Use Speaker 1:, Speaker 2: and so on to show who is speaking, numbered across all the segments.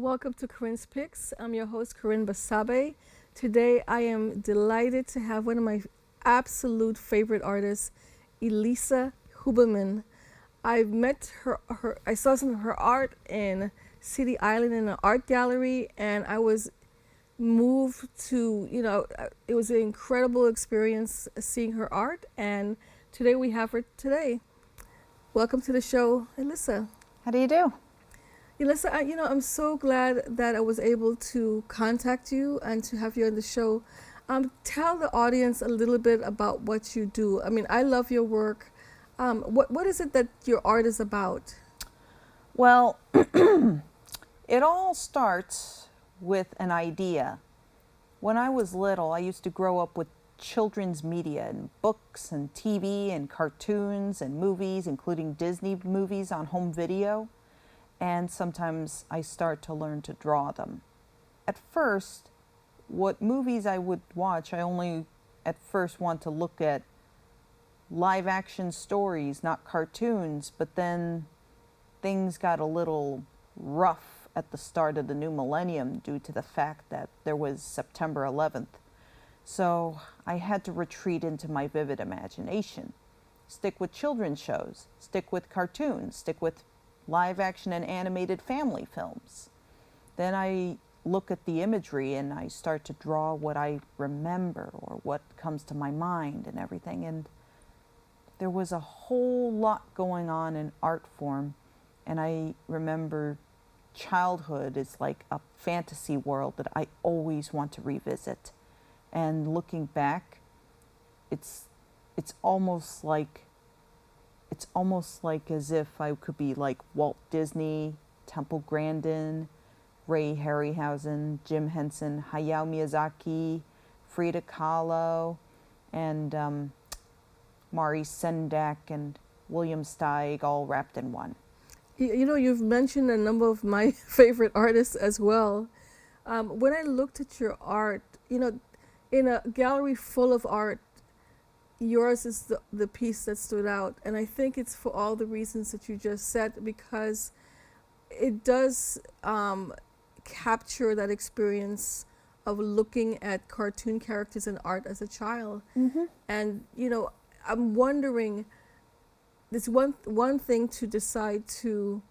Speaker 1: welcome to Corinne's Picks. I'm your host, Corinne Basabe. Today, I am delighted to have one of my absolute favorite artists, Elisa Huberman. I've met I saw some of her art in City Island in an art gallery, and I was moved to, it was an incredible experience seeing her art, and today we have her today. Welcome to the show, Elisa.
Speaker 2: How do you do?
Speaker 1: Elisa, I'm so glad that I was able to contact you and to have you on the show. Tell the audience a little bit about what you do. I mean, I love your work. What is it that your art is about?
Speaker 2: Well, it all starts with an idea. When I was little, I used to grow up with children's media and books and TV and cartoons and movies, including Disney movies on home video. And sometimes I start to learn to draw them. At first, what movies I would watch, I only at first want to look at live action stories, not cartoons, but then things got a little rough at the start of the new millennium due to the fact that there was September 11th. So I had to retreat into my vivid imagination. Stick with children's shows, stick with cartoons, stick with live action and animated family films. Then I look at the imagery and I start to draw what I remember or what comes to my mind and everything. And there was a whole lot going on in art form. And I remember childhood is like a fantasy world that I always want to revisit. And looking back, it's almost like as if I could be like Walt Disney, Temple Grandin, Ray Harryhausen, Jim Henson, Hayao Miyazaki, Frida Kahlo, and Maurice Sendak and William Steig all wrapped in one.
Speaker 1: You've mentioned a number of my favorite artists as well. When I looked at your art, in a gallery full of art, yours is the piece that stood out. And I think it's for all the reasons that you just said, because it does capture that experience of looking at cartoon characters and art as a child.
Speaker 2: Mm-hmm.
Speaker 1: And, I'm wondering, there's one thing to decide to,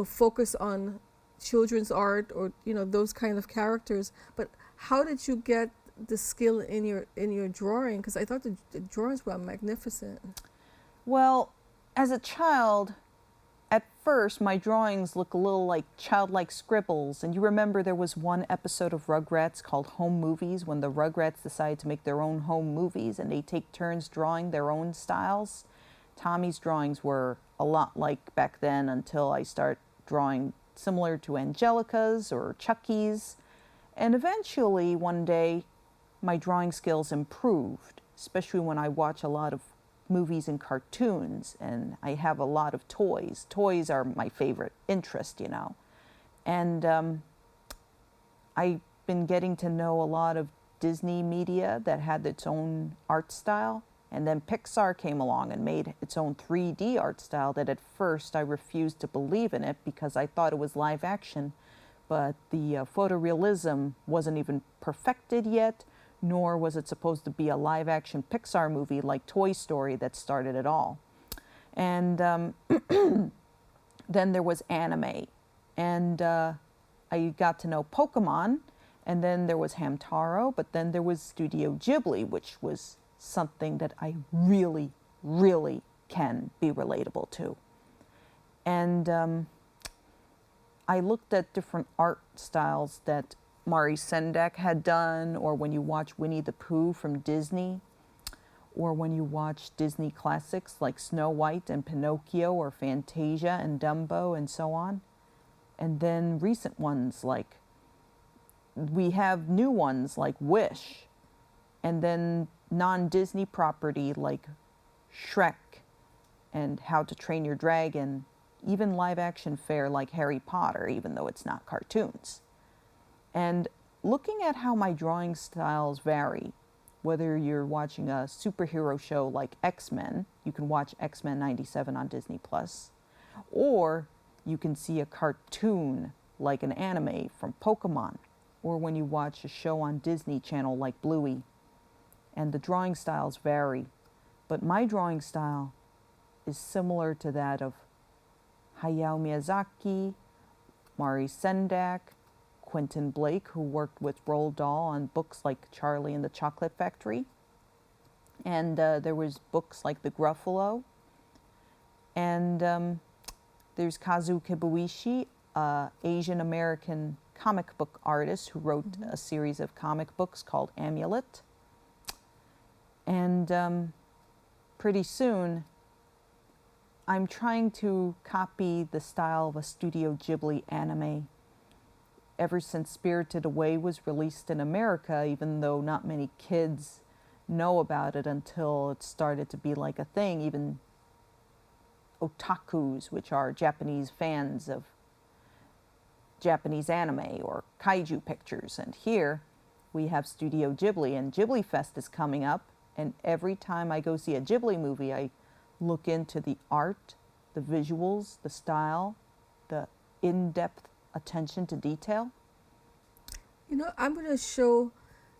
Speaker 1: focus on children's art or, those kind of characters. But how did you get the skill in your drawing? Because I thought the drawings were magnificent.
Speaker 2: Well, as a child, at first my drawings look a little like childlike scribbles. And you remember there was one episode of Rugrats called Home Movies, when the Rugrats decide to make their own home movies and they take turns drawing their own styles. Tommy's drawings were a lot like back then until I start drawing similar to Angelica's or Chucky's. And eventually one day my drawing skills improved, especially when I watch a lot of movies and cartoons, and I have a lot of toys. Toys are my favorite interest, And I've been getting to know a lot of Disney media that had its own art style, and then Pixar came along and made its own 3D art style that at first I refused to believe in it because I thought it was live action, but the photorealism wasn't even perfected yet, nor was it supposed to be a live-action Pixar movie like Toy Story that started it all. And then there was anime, and I got to know Pokemon, and then there was Hamtaro, but then there was Studio Ghibli, which was something that I really, really can be relatable to. And I looked at different art styles that Maurice Sendak had done, or when you watch Winnie the Pooh from Disney, or when you watch Disney classics like Snow White and Pinocchio, or Fantasia and Dumbo, and so on. And then recent ones like, we have new ones like Wish, and then non-Disney property like Shrek and How to Train Your Dragon, even live action fare like Harry Potter, even though it's not cartoons. And looking at how my drawing styles vary, whether you're watching a superhero show like X-Men, you can watch X-Men 97 on Disney+, or you can see a cartoon like an anime from Pokemon, or when you watch a show on Disney Channel like Bluey. And the drawing styles vary, but my drawing style is similar to that of Hayao Miyazaki, Mari Sendak, Quentin Blake, who worked with Roald Dahl on books like Charlie and the Chocolate Factory. And there was books like The Gruffalo. And there's Kazu Kibuishi, Asian American comic book artist who wrote a series of comic books called Amulet. And pretty soon, I'm trying to copy the style of a Studio Ghibli anime. Ever since Spirited Away was released in America, even though not many kids know about it until it started to be like a thing, even otakus, which are Japanese fans of Japanese anime or kaiju pictures. And here we have Studio Ghibli, and Ghibli Fest is coming up. And every time I go see a Ghibli movie, I look into the art, the visuals, the style, the in-depth attention to detail.
Speaker 1: You know, I'm going to show,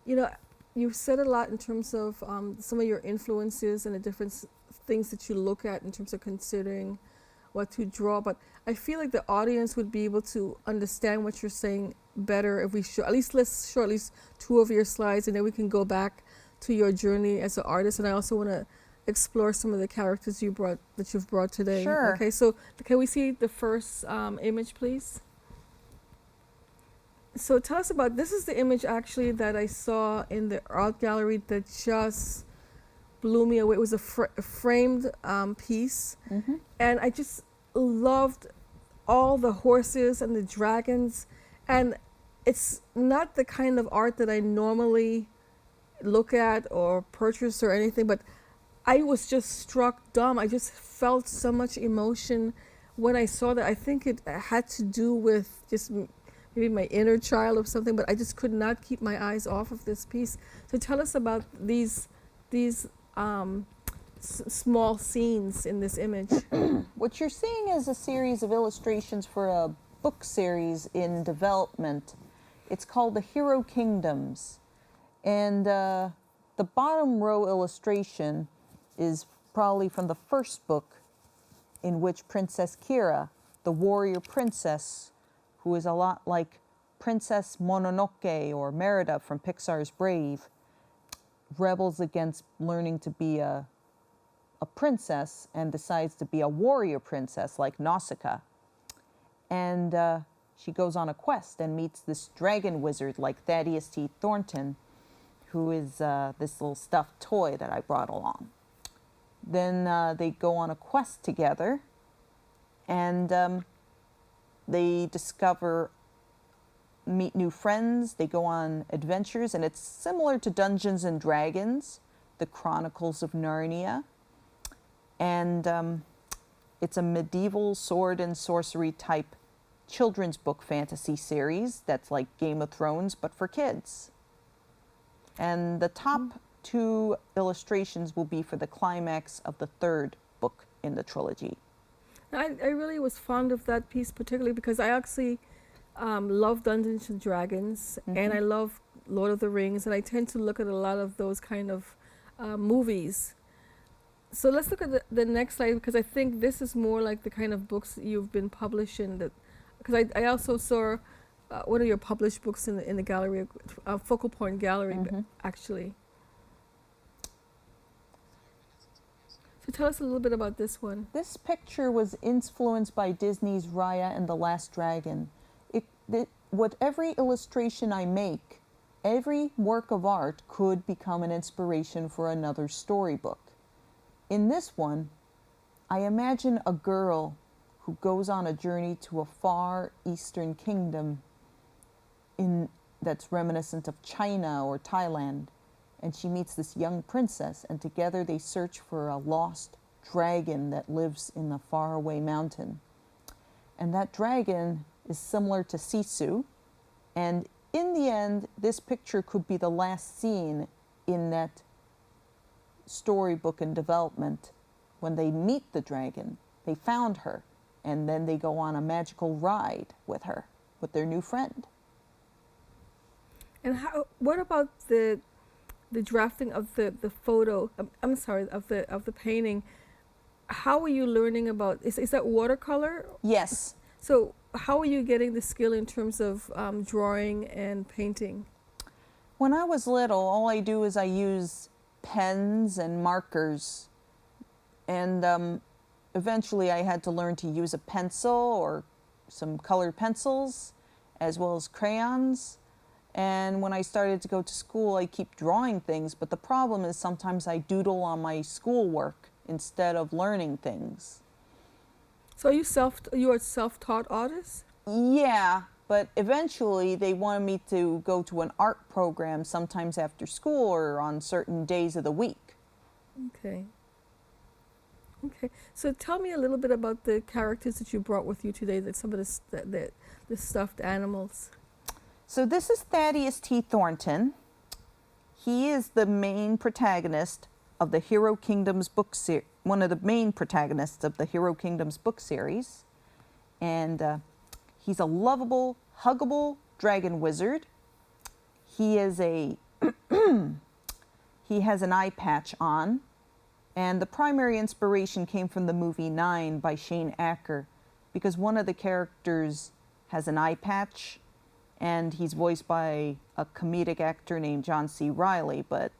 Speaker 1: you know, you've said a lot in terms of some of your influences and the different things that you look at in terms of considering what to draw, but I feel like the audience would be able to understand what you're saying better if we show, let's show at least two of your slides, and then we can go back to your journey as an artist. And I also want to explore some of the characters you've brought today.
Speaker 2: Sure.
Speaker 1: Okay, so can we see the first image, please? So tell us about, this is the image actually that I saw in the art gallery that just blew me away. It was a framed piece.
Speaker 2: Mm-hmm.
Speaker 1: And I just loved all the horses and the dragons. And it's not the kind of art that I normally look at or purchase or anything, but I was just struck dumb. I just felt so much emotion when I saw that. I think it had to do with just maybe my inner child or something, but I just could not keep my eyes off of this piece. So tell us about these small scenes in this image.
Speaker 2: What you're seeing is a series of illustrations for a book series in development. It's called The Hero Kingdoms. And the bottom row illustration is probably from the first book, in which Princess Kira, the warrior princess, who is a lot like Princess Mononoke or Merida from Pixar's Brave, rebels against learning to be a princess and decides to be a warrior princess like Nausicaa. And she goes on a quest and meets this dragon wizard like Thaddeus T. Thornton, who is this little stuffed toy that I brought along. Then they go on a quest together, and they meet new friends, they go on adventures, and it's similar to Dungeons and Dragons, the Chronicles of Narnia. And it's a medieval sword and sorcery type children's book fantasy series that's like Game of Thrones, but for kids. And the top two illustrations will be for the climax of the third book in the trilogy.
Speaker 1: I really was fond of that piece, particularly because I actually love Dungeons and Dragons, and I love Lord of the Rings, and I tend to look at a lot of those kind of movies. So let's look at the next slide, because I think this is more like the kind of books that you've been publishing. Because I also saw one of your published books in the gallery, Focal Point Gallery, actually. So tell us a little bit about this one.
Speaker 2: This picture was influenced by Disney's Raya and the Last Dragon. With every illustration I make, every work of art could become an inspiration for another storybook. In this one, I imagine a girl who goes on a journey to a far eastern kingdom that's reminiscent of China or Thailand, and she meets this young princess, and together they search for a lost dragon that lives in a faraway mountain. And that dragon is similar to Sisu, and in the end, this picture could be the last scene in that storybook in development. When they meet the dragon, they found her, and then they go on a magical ride with her. with their new friend.
Speaker 1: And how? What about the drafting of the photo? I'm sorry, of the painting. How are you learning about? Is that watercolor?
Speaker 2: Yes.
Speaker 1: So how are you getting the skill in terms of drawing and painting?
Speaker 2: When I was little, all I do is I use pens and markers. And eventually I had to learn to use a pencil or some colored pencils as well as crayons. And when I started to go to school, I keep drawing things, but the problem is sometimes I doodle on my schoolwork instead of learning things.
Speaker 1: So you are a self-taught artist?
Speaker 2: Yeah, but eventually they wanted me to go to an art program sometimes after school or on certain days of the week.
Speaker 1: Okay. Okay. So tell me a little bit about the characters that you brought with you today, that some of the stuffed animals.
Speaker 2: So this is Thaddeus T. Thornton. He is the main protagonist of the Hero Kingdoms book series, one of the main protagonists of the Hero Kingdoms book series. And he's a lovable, huggable dragon wizard. He is he has an eye patch on. And the primary inspiration came from the movie 9 by Shane Acker, because one of the characters has an eye patch, and he's voiced by a comedic actor named John C. Reilly. But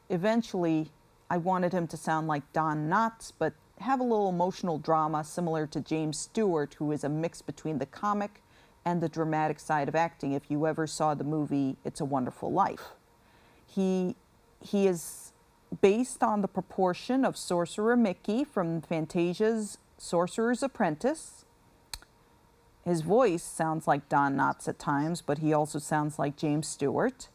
Speaker 2: eventually, I wanted him to sound like Don Knotts, but have a little emotional drama similar to James Stewart, who is a mix between the comic and the dramatic side of acting, if you ever saw the movie It's a Wonderful Life. He is based on the proportion of Sorcerer Mickey from Fantasia's Sorcerer's Apprentice. His voice sounds like Don Knotts at times, but he also sounds like James Stewart.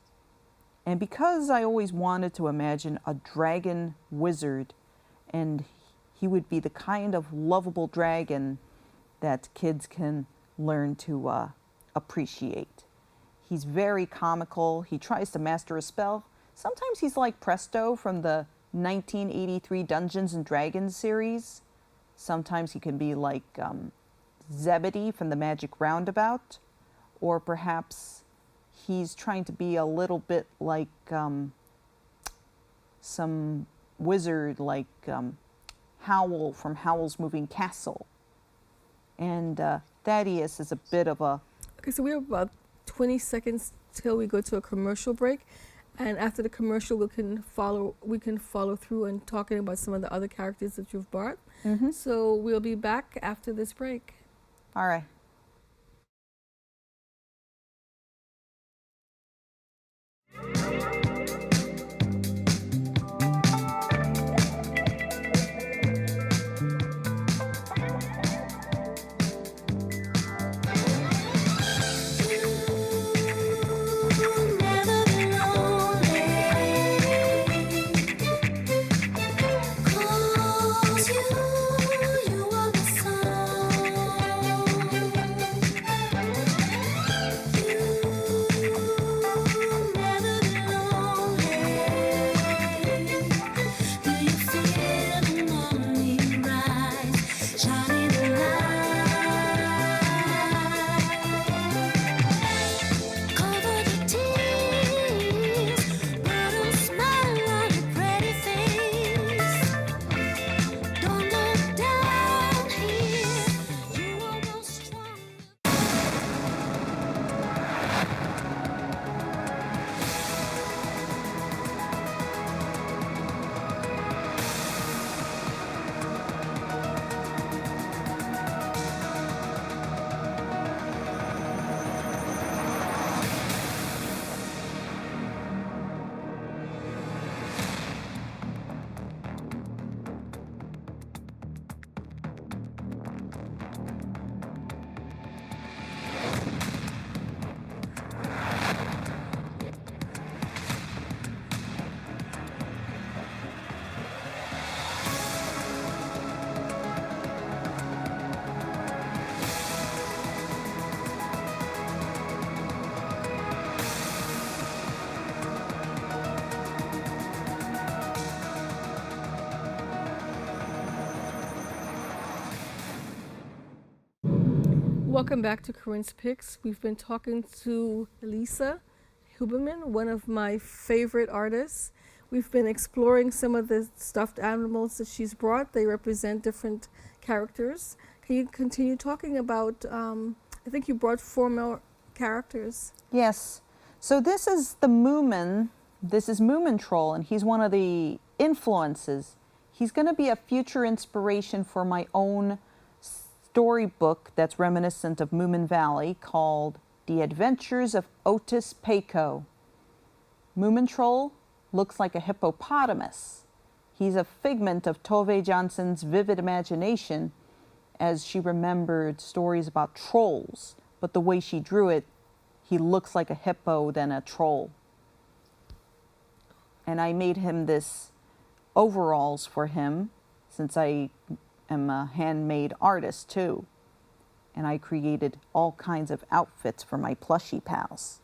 Speaker 2: And because I always wanted to imagine a dragon wizard, and he would be the kind of lovable dragon that kids can learn to appreciate. He's very comical. He tries to master a spell. Sometimes he's like Presto from the 1983 Dungeons and Dragons series. Sometimes he can be like Zebedee from the Magic Roundabout. Or perhaps he's trying to be a little bit like some wizard like Howl from Howl's Moving Castle. And Thaddeus is a bit of a...
Speaker 1: Okay, so we have about 20 seconds till we go to a commercial break. And after the commercial, we can follow through and talking about some of the other characters that you've brought.
Speaker 2: Mm-hmm.
Speaker 1: So we'll be back after this break.
Speaker 2: All right.
Speaker 1: Welcome back to Corinne's Picks. We've been talking to Elisa Huberman, one of my favorite artists. We've been exploring some of the stuffed animals that she's brought. They represent different characters. Can you continue talking about, I think you brought 4 more characters.
Speaker 2: Yes. So this is the Moomin. This is Moomin Troll, and he's one of the influences. He's going to be a future inspiration for my own storybook that's reminiscent of Moomin Valley called The Adventures of Otis Peiko. Moomin Troll looks like a hippopotamus. He's a figment of Tove Jansson's vivid imagination as she remembered stories about trolls, but the way she drew it, he looks like a hippo than a troll. And I made him this overalls for him, since I am a handmade artist too. And I created all kinds of outfits for my plushie pals.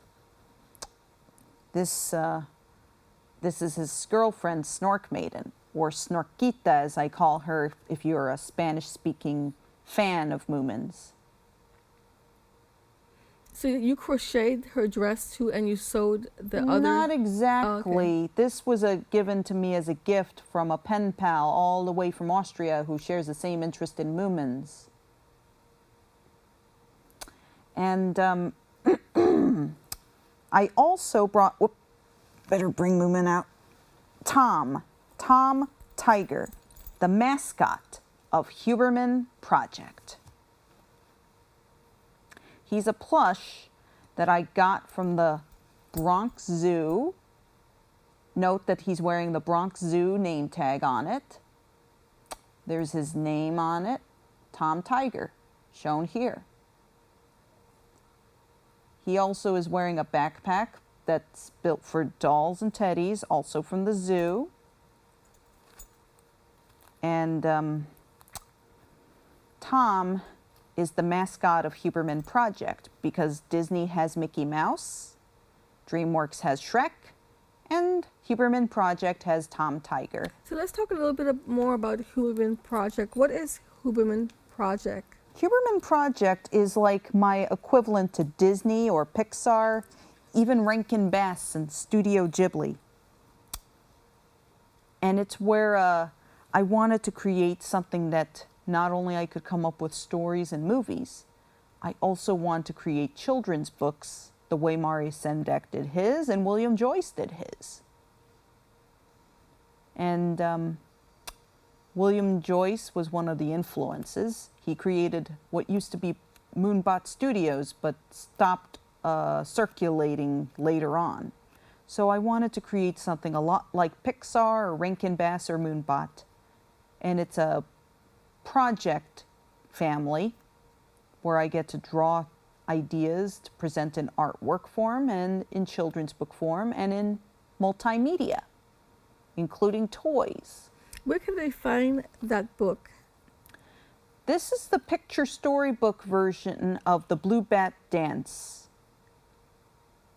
Speaker 2: This is his girlfriend, Snork Maiden, or Snorquita as I call her if you're a Spanish-speaking fan of Moomins.
Speaker 1: So you crocheted her dress too, and you sewed the other?
Speaker 2: Not exactly.
Speaker 1: Oh, okay.
Speaker 2: This was given to me as a gift from a pen pal all the way from Austria who shares the same interest in Moomins. And I also brought, better bring Moomin out, Tom Tiger, the mascot of Huberman Project. He's a plush that I got from the Bronx Zoo. Note that he's wearing the Bronx Zoo name tag on it. There's his name on it, Tom Tiger, shown here. He also is wearing a backpack that's built for dolls and teddies, also from the zoo. And Tom is the mascot of Huberman Project because Disney has Mickey Mouse, DreamWorks has Shrek, and Huberman Project has Tom Tiger.
Speaker 1: So let's talk a little bit more about Huberman Project. What is Huberman Project?
Speaker 2: Huberman Project is like my equivalent to Disney or Pixar, even Rankin Bass and Studio Ghibli. And it's where I wanted to create something that not only I could come up with stories and movies, I also want to create children's books the way Mari Sendak did his and William Joyce did his. And William Joyce was one of the influences. He created what used to be Moonbot Studios, but stopped circulating later on. So I wanted to create something a lot like Pixar or Rankin Bass or Moonbot. And it's a project family where I get to draw ideas to present in artwork form and in children's book form and in multimedia, including toys.
Speaker 1: Where can they find that book?
Speaker 2: This is the picture storybook version of the Blue Bat Dance.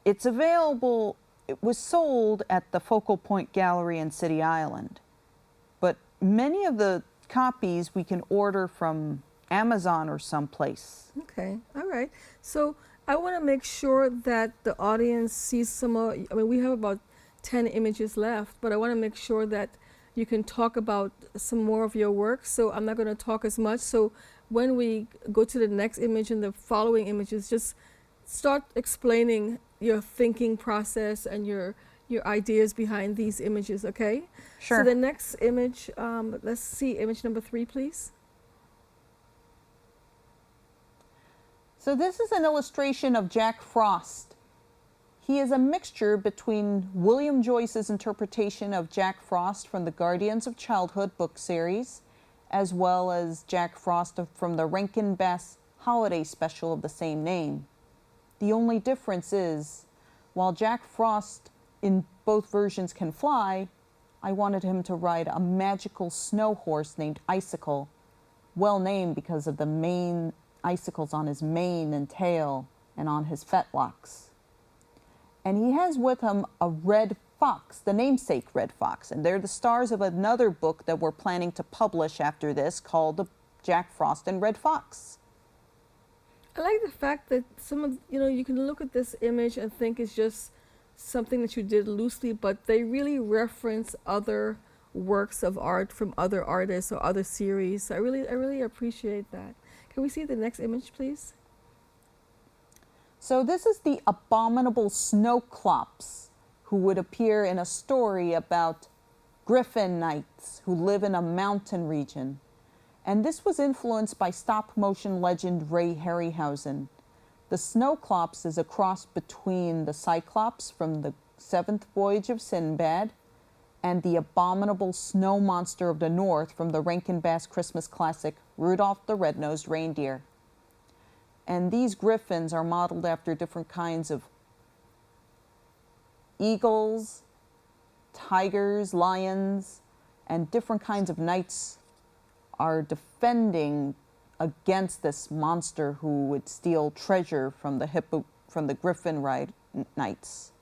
Speaker 2: It's available, it was sold at the Focal Point Gallery in City Island, but many of the copies we can order from Amazon or someplace.
Speaker 1: Okay, all right. So I want to make sure that the audience sees some more. I mean, we have about 10 images left, but I want to make sure that you can talk about some more of your work. So I'm not going to talk as much. So when we go to the next image and the following images, just start explaining your thinking process and your ideas behind these images, okay?
Speaker 2: Sure.
Speaker 1: So the next image, let's see image number 3, please.
Speaker 2: So this is an illustration of Jack Frost. He is a mixture between William Joyce's interpretation of Jack Frost from the Guardians of Childhood book series, as well as Jack Frost from the Rankin Bass holiday special of the same name. The only difference is, while Jack Frost in both versions can fly, I wanted him to ride a magical snow horse named Icicle, well named because of the main icicles on his mane and tail and on his fetlocks. And he has with him a red fox, the namesake red fox, and they're the stars of another book that we're planning to publish after this called the Jack Frost and Red Fox.
Speaker 1: I like the fact that some of, you can look at this image and think it's just something that you did loosely, but they really reference other works of art from other artists or other series. So I really appreciate that. Can we see the next image, please?
Speaker 2: So this is the abominable Snowclops, who would appear in a story about griffin knights who live in a mountain region. And this was influenced by stop-motion legend Ray Harryhausen. The Snowclops is a cross between the Cyclops from the Seventh Voyage of Sinbad and the abominable snow monster of the north from the Rankin Bass Christmas classic Rudolph the Red-Nosed Reindeer. And these griffins are modeled after different kinds of eagles, tigers, lions, and different kinds of knights are defending against this monster who would steal treasure from the griffin knights.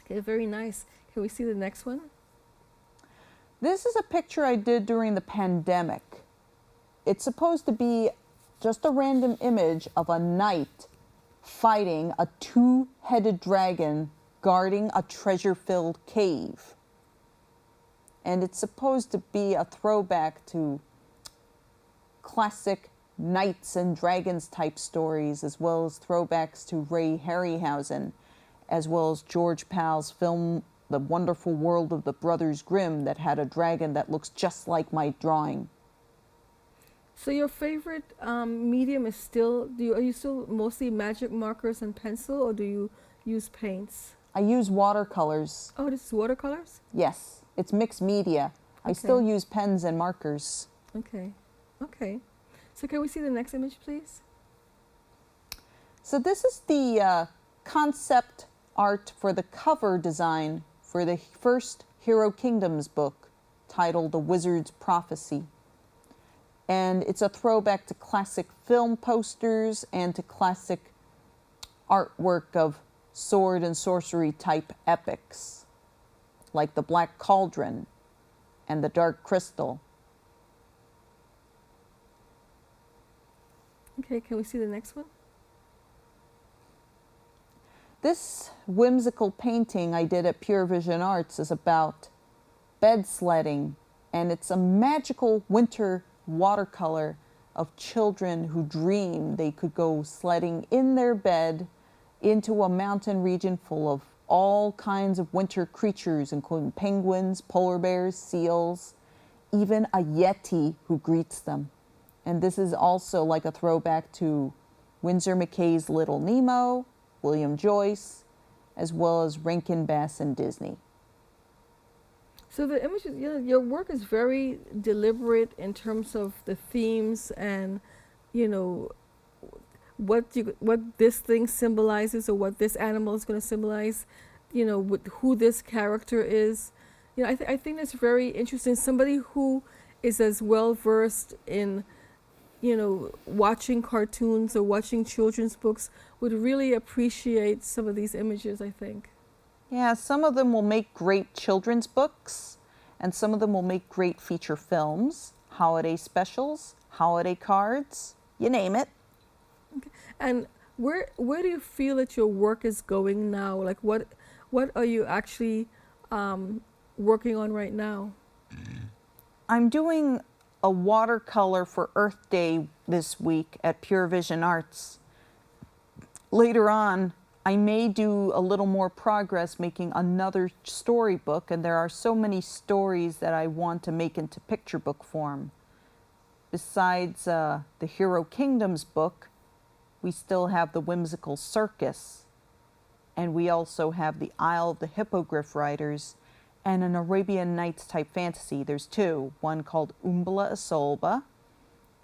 Speaker 1: Okay, very nice. Can we see the next one?
Speaker 2: This is a picture I did during the pandemic. It's supposed to be just a random image of a knight fighting a two-headed dragon guarding a treasure-filled cave. And it's supposed to be a throwback to classic knights and dragons type stories, as well as throwbacks to Ray Harryhausen, as well as George Pal's film The Wonderful World of the Brothers Grimm that had a dragon that looks just like my drawing.
Speaker 1: So your favorite medium is still, are you still mostly magic markers and pencil, or do you use paints?
Speaker 2: I use watercolors.
Speaker 1: Oh, this is watercolors?
Speaker 2: Yes, it's mixed media. I still use pens and markers.
Speaker 1: Okay. Okay. So can we see the next image, please?
Speaker 2: So this is the concept art for the cover design for the first Hero Kingdoms book titled The Wizard's Prophecy. And it's a throwback to classic film posters and to classic artwork of sword and sorcery type epics, like The Black Cauldron and The Dark Crystal.
Speaker 1: Okay, can we see the next one?
Speaker 2: This whimsical painting I did at Pure Vision Arts is about bed sledding, and it's a magical winter watercolor of children who dream they could go sledding in their bed into a mountain region full of all kinds of winter creatures, including penguins, polar bears, seals, even a yeti who greets them. And this is also like a throwback to Winsor McCay's Little Nemo, William Joyce, as well as Rankin Bass and Disney.
Speaker 1: So the images, your work is very deliberate in terms of the themes and, what this thing symbolizes or what this animal is going to symbolize, with who this character is. I think that's very interesting. Somebody who is as well versed in, watching cartoons or watching children's books would really appreciate some of these images, I think.
Speaker 2: Yeah, some of them will make great children's books, and some of them will make great feature films, holiday specials, holiday cards, you name it.
Speaker 1: Okay. And where do you feel that your work is going now? Like what are you actually working on right now?
Speaker 2: I'm doing a watercolor for Earth Day this week at Pure Vision Arts. Later on, I may do a little more progress making another storybook, and there are so many stories that I want to make into picture book form. Besides the Hero Kingdoms book, we still have the Whimsical Circus, and we also have the Isle of the Hippogriff Riders, and an Arabian Nights type fantasy. There's two, one called Umbla Isolba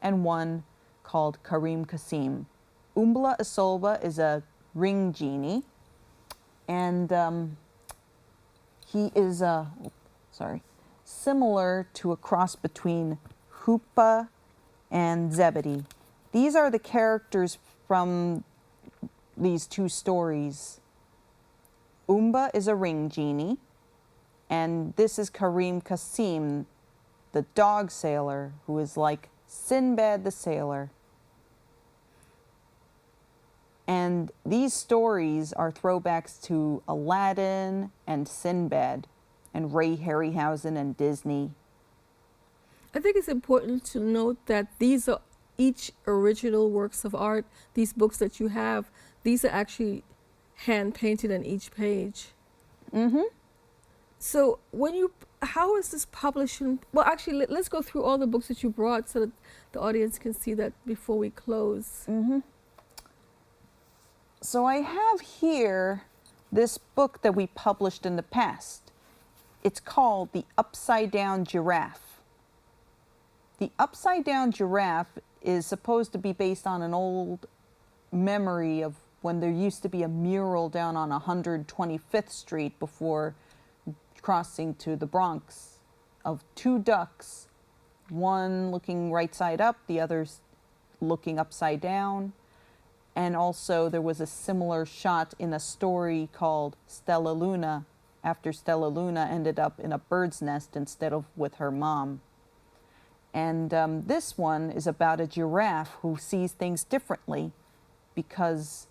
Speaker 2: and one called Karim Kasim. Umbla Isolba is a ring genie, and he is similar to a cross between Hoopa and Zebedee. These are the characters from these two stories. Umba is a ring genie, and this is Karim Kasim, the dog sailor, who is like Sinbad the sailor. And these stories are throwbacks to Aladdin and Sinbad and Ray Harryhausen and Disney.
Speaker 1: I think it's important to note that these are each original works of art. These books that you have, these are actually hand painted on each page.
Speaker 2: Mm-hmm.
Speaker 1: So how is this publishing? Well, actually, let's go through all the books that you brought so that the audience can see that before we close.
Speaker 2: Mm-hmm. So I have here this book that we published in the past. It's called The Upside Down Giraffe. The Upside Down Giraffe is supposed to be based on an old memory of when there used to be a mural down on 125th Street before crossing to the Bronx of two ducks, one looking right side up, the other's looking upside down. And also there was a similar shot in a story called Stella Luna, after Stella Luna ended up in a bird's nest instead of with her mom. And this one is about a giraffe who sees things differently because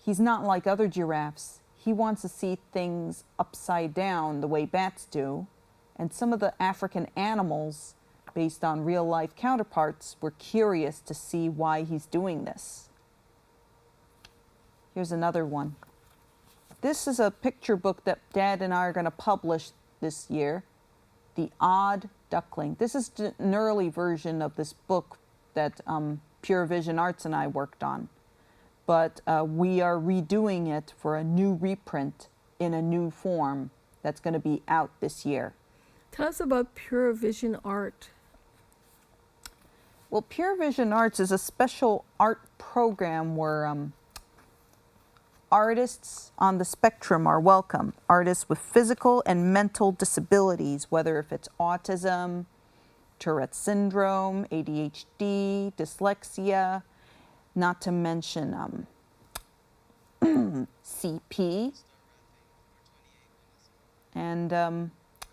Speaker 2: he's not like other giraffes. He wants to see things upside down the way bats do. And some of the African animals, based on real life counterparts, were curious to see why he's doing this. Here's another one. This is a picture book that Dad and I are going to publish this year, The Odd Duckling. This is an early version of this book that Pure Vision Arts and I worked on. But we are redoing it for a new reprint in a new form that's going to be out this year.
Speaker 1: Tell us about Pure Vision Art.
Speaker 2: Well, Pure Vision Arts is a special art program where artists on the spectrum are welcome. Artists with physical and mental disabilities, whether if it's autism, Tourette syndrome, ADHD, dyslexia, not to mention CP. And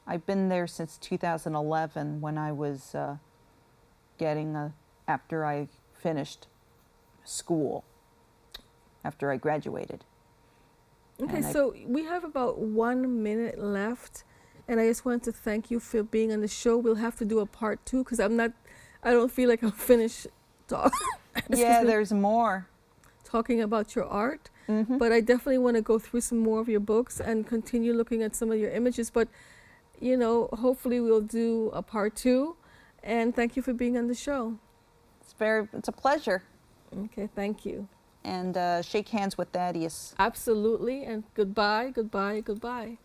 Speaker 2: I've been there since 2011 when I was after I finished school, after I graduated.
Speaker 1: Okay, so we have about 1 minute left, and I just want to thank you for being on the show. We'll have to do a part 2 because I don't feel like I'm finished
Speaker 2: Yeah, there's more.
Speaker 1: Talking about your art,
Speaker 2: Mm-hmm.
Speaker 1: but I definitely want to go through some more of your books and continue looking at some of your images. But, hopefully we'll do a part 2, and thank you for being on the show.
Speaker 2: It's a pleasure.
Speaker 1: Okay, thank you.
Speaker 2: And shake hands with Thaddeus.
Speaker 1: Absolutely, and goodbye, goodbye, goodbye.